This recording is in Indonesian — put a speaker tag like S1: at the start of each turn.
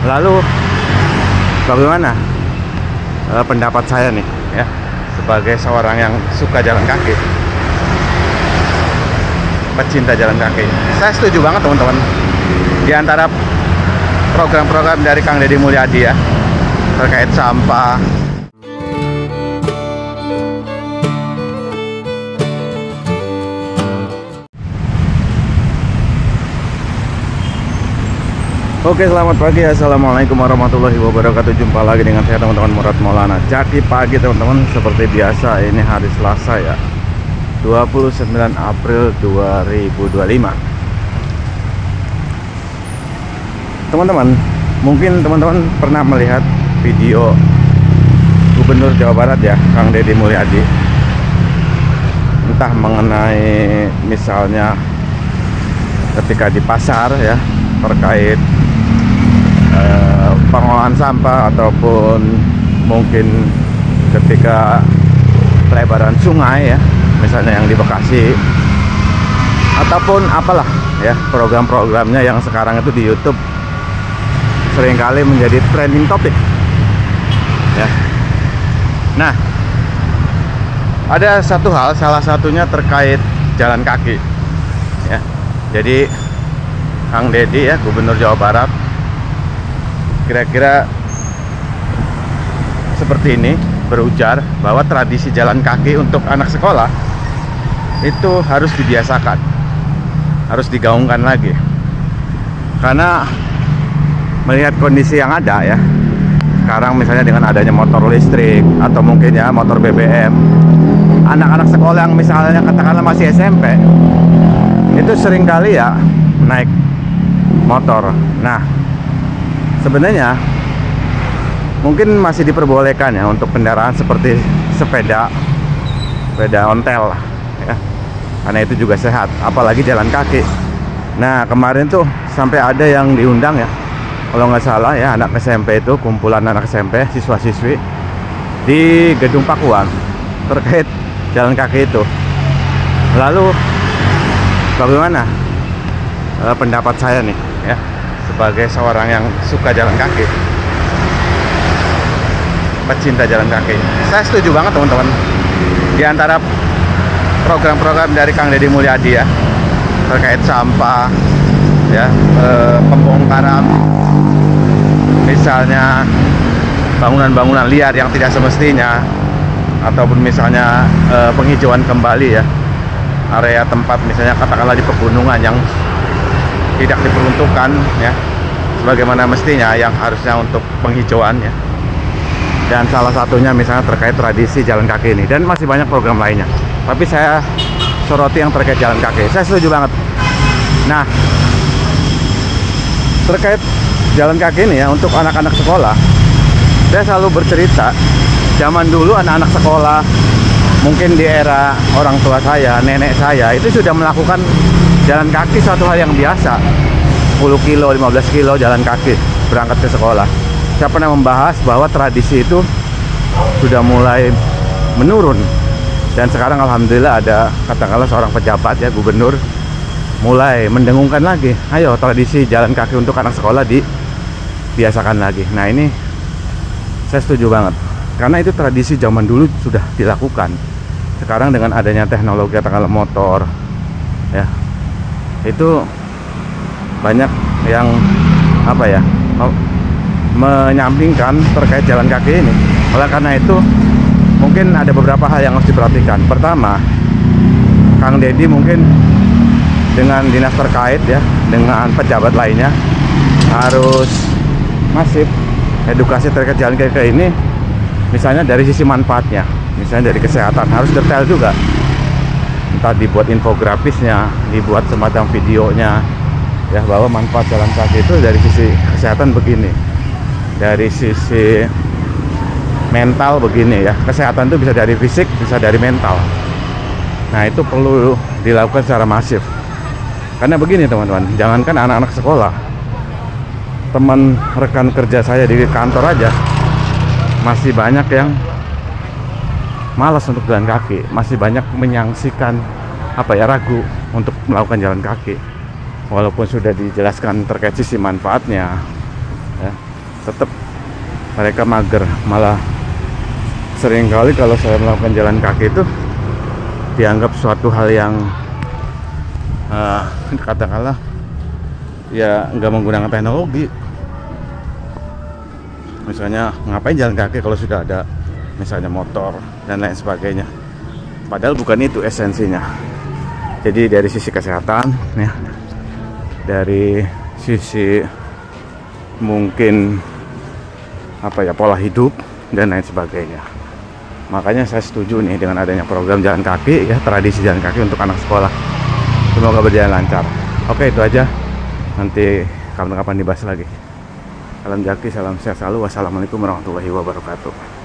S1: Lalu bagaimana pendapat saya nih ya, sebagai seorang yang suka jalan kaki, pecinta jalan kaki? Saya setuju banget teman-teman. Di antara program-program dari Kang Deddy Mulyadi ya, terkait sampah, Oke, selamat pagi. Assalamualaikum warahmatullahi wabarakatuh. Jumpa lagi dengan saya teman-teman, Murad Maulana. Jadi pagi teman-teman, seperti biasa ini hari Selasa ya, 29 April 2025. Teman-teman, mungkin teman-teman pernah melihat video Gubernur Jawa Barat ya, Kang Deddy Mulyadi, entah mengenai misalnya ketika di pasar ya, terkait pengolahan sampah, ataupun mungkin ketika pelebaran sungai ya, misalnya yang di Bekasi, ataupun apalah ya, program-programnya yang sekarang itu di YouTube seringkali menjadi trending topik ya. Nah, ada satu hal, salah satunya terkait jalan kaki ya. Jadi Kang Deddy ya, Gubernur Jawa Barat, kira-kira seperti ini, berujar bahwa tradisi jalan kaki untuk anak sekolah itu harus dibiasakan, harus digaungkan lagi. Karena melihat kondisi yang ada ya sekarang, misalnya dengan adanya motor listrik atau mungkin ya motor BBM, anak-anak sekolah yang misalnya katakanlah masih SMP itu seringkali ya naik motor. Nah, sebenarnya mungkin masih diperbolehkan ya untuk kendaraan seperti sepeda ontel ya, karena itu juga sehat, apalagi jalan kaki. Nah, kemarin tuh sampai ada yang diundang ya, kalau nggak salah ya, anak SMP itu, kumpulan anak SMP, siswa-siswi di Gedung Pakuan terkait jalan kaki itu. Lalu bagaimana pendapat saya nih ya, sebagai seorang yang suka jalan kaki, pecinta jalan kaki? Saya setuju banget teman-teman. Di antara program-program dari Kang Deddy Mulyadi ya, terkait sampah ya, pembongkaran misalnya bangunan-bangunan liar yang tidak semestinya, ataupun misalnya penghijauan kembali ya, area tempat misalnya katakanlah di pegunungan yang tidak diperuntukkan ya sebagaimana mestinya, yang harusnya untuk penghijauan ya. Dan salah satunya misalnya terkait tradisi jalan kaki ini, dan masih banyak program lainnya, tapi saya soroti yang terkait jalan kaki. Saya setuju banget. Nah, terkait jalan kaki ini ya, untuk anak-anak sekolah, saya selalu bercerita zaman dulu anak-anak sekolah, mungkin di era orang tua saya, nenek saya, itu sudah melakukan jalan kaki suatu hal yang biasa. 10 kilo, 15 kilo jalan kaki berangkat ke sekolah. Saya pernah membahas bahwa tradisi itu sudah mulai menurun. Dan sekarang alhamdulillah ada katakanlah seorang pejabat ya, gubernur, mulai mendengungkan lagi, ayo tradisi jalan kaki untuk anak sekolah dibiasakan lagi. Nah, ini saya setuju banget, karena itu tradisi zaman dulu sudah dilakukan. Sekarang dengan adanya teknologi katakanlah motor ya, itu banyak yang apa ya, menyampingkan terkait jalan kaki ini. Oleh karena itu mungkin ada beberapa hal yang harus diperhatikan. Pertama, Kang Deddy mungkin dengan dinas terkait ya, dengan pejabat lainnya, harus masif edukasi terkait jalan kaki ini. Misalnya dari sisi manfaatnya, misalnya dari kesehatan, harus detail juga. Entah dibuat infografisnya, dibuat semacam videonya ya, bahwa manfaat jalan kaki itu dari sisi kesehatan begini, dari sisi mental begini ya. Kesehatan itu bisa dari fisik, bisa dari mental. Nah, itu perlu dilakukan secara masif. Karena begini teman-teman, jangankan anak-anak sekolah, teman rekan kerja saya di kantor aja masih banyak yang malas untuk jalan kaki, masih banyak menyangsikan apa ya, ragu untuk melakukan jalan kaki, walaupun sudah dijelaskan terkait sisi manfaatnya ya. tetap mereka mager. Malah seringkali kalau saya melakukan jalan kaki itu dianggap suatu hal yang katakanlah ya nggak menggunakan teknologi. Misalnya ngapain jalan kaki kalau sudah ada misalnya motor dan lain sebagainya. Padahal bukan itu esensinya. Jadi dari sisi kesehatan ya, dari sisi mungkin apa ya, pola hidup dan lain sebagainya. Makanya saya setuju nih dengan adanya program jalan kaki ya, tradisi jalan kaki untuk anak sekolah. Semoga berjalan lancar. Oke, itu aja. Nanti kapan-kapan dibahas lagi. Salam Jaki, salam sehat selalu. Wassalamualaikum warahmatullahi wabarakatuh.